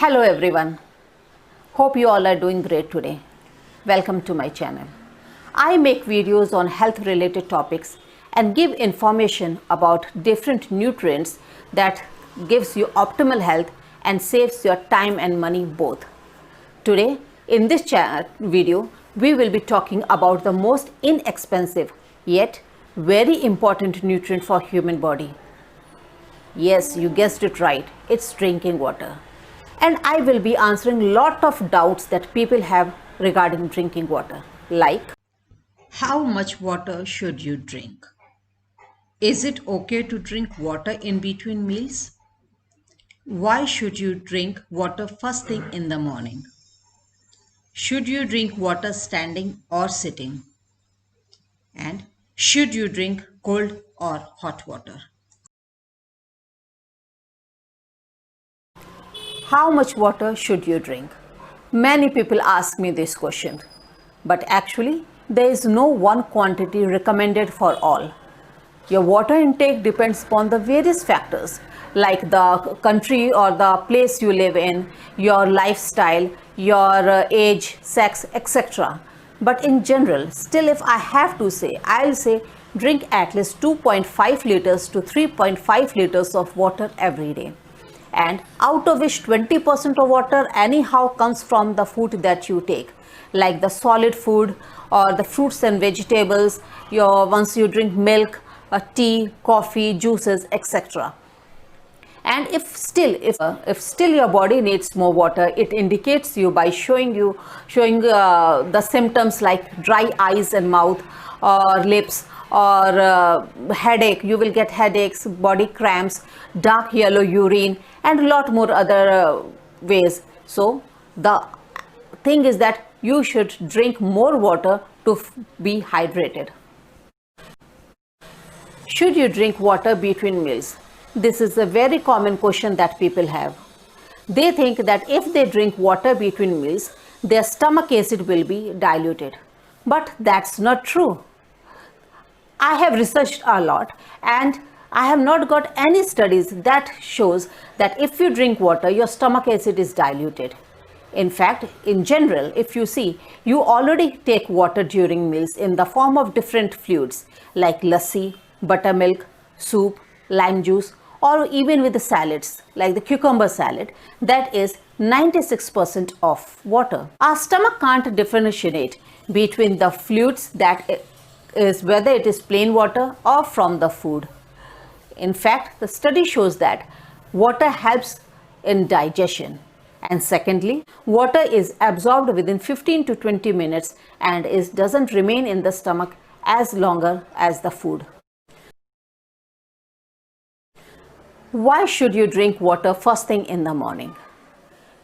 Hello everyone. Hope you all are doing great today. Welcome to my channel. I make videos on health related topics and give information about different nutrients that gives you optimal health and saves your time and money both. Today in this video we will be talking about the most inexpensive yet very important nutrient for human body. Yes, you guessed it right. It's drinking water. And I will be answering lot of doubts that people have regarding drinking water, like how much water should you drink? Is it okay to drink water in between meals? Why should you drink water first thing in the morning? Should you drink water standing or sitting? And should you drink cold or hot water? How much water should you drink? Many people ask me this question, but actually there is no one quantity recommended for all. Your water intake depends upon the various factors like the country or the place you live in, your lifestyle, your age, sex, etc. But in general, still if I have to say, I'll say drink at least 2.5 liters to 3.5 liters of water every day. And out of which 20% of water anyhow comes from the food that you take, like the solid food or the fruits and vegetables, once you drink milk, tea, coffee, juices, etc. And if still your body needs more water, it indicates you by showing the symptoms like dry eyes and mouth or lips or headache. You will get headaches, body cramps, dark yellow urine, and a lot more other ways. So the thing is that you should drink more water to be hydrated. Should you drink water between meals? This is a very common question that people have. They think that if they drink water between meals, their stomach acid will be diluted. But that's not true. I have researched a lot and I have not got any studies that shows that if you drink water, your stomach acid is diluted. In fact, in general, if you see, you already take water during meals in the form of different fluids like lassi, buttermilk, soup, lime juice, or even with the salads like the cucumber salad, that is 96% of water. Our stomach can't differentiate between the fluids, that is whether it is plain water or from the food. In fact, the study shows that water helps in digestion. And secondly, water is absorbed within 15 to 20 minutes and doesn't remain in the stomach as longer as the food. Why should you drink water first thing in the morning?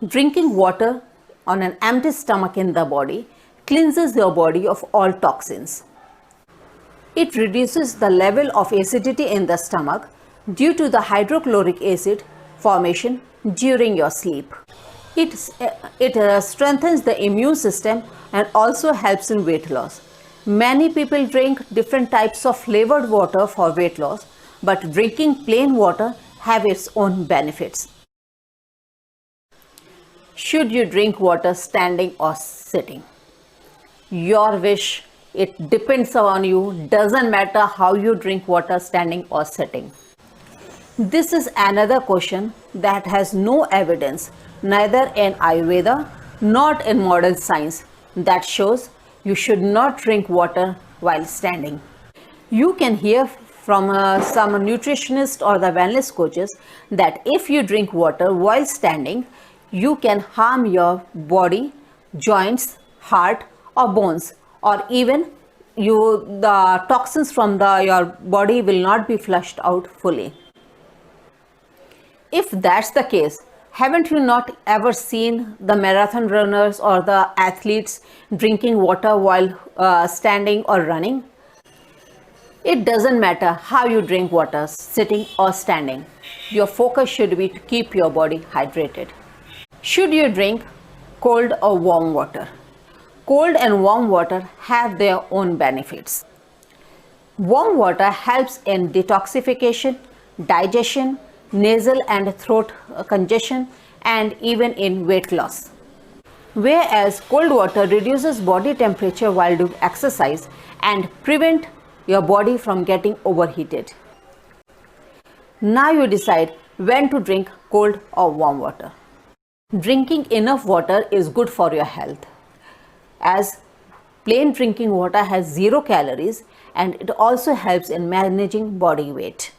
Drinking water on an empty stomach in the body cleanses your body of all toxins. It reduces the level of acidity in the stomach due to the hydrochloric acid formation during your sleep. It strengthens the immune system and also helps in weight loss. Many people drink different types of flavored water for weight loss, but drinking plain water have its own benefits. Should you drink water standing or sitting? Your wish. It depends on you. Doesn't matter how you drink water standing or sitting. This is another question that has no evidence, neither in Ayurveda nor in modern science, that shows you should not drink water while standing. You can hear from some nutritionists or the wellness coaches that if you drink water while standing, you can harm your body, joints, heart, or bones, or even the toxins from your body will not be flushed out fully. If that's the case, haven't you not ever seen the marathon runners or the athletes drinking water while standing or running? It doesn't matter how you drink water, sitting or standing. Your focus should be to keep your body hydrated. Should you drink cold or warm water? Cold and warm water have their own benefits. Warm water helps in detoxification, digestion, nasal and throat congestion, and even in weight loss. Whereas cold water reduces body temperature while doing exercise and prevent your body from getting overheated. Now you decide when to drink cold or warm water. Drinking enough water is good for your health, as plain drinking water has 0 calories and it also helps in managing body weight.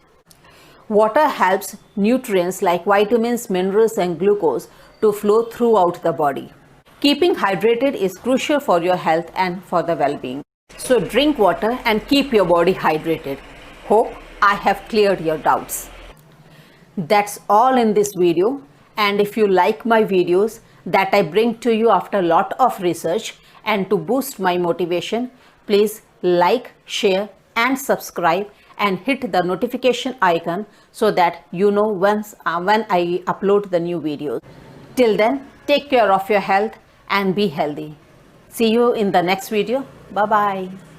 Water helps nutrients like vitamins, minerals and glucose to flow throughout the body. Keeping hydrated is crucial for your health and for the well-being. So drink water and keep your body hydrated. Hope I have cleared your doubts. That's all in this video, and if you like my videos that I bring to you after a lot of research and to boost my motivation, please like, share and subscribe and hit the notification icon so that you know when I upload the new videos. Till then, take care of your health and be healthy. See you in the next video. Bye bye.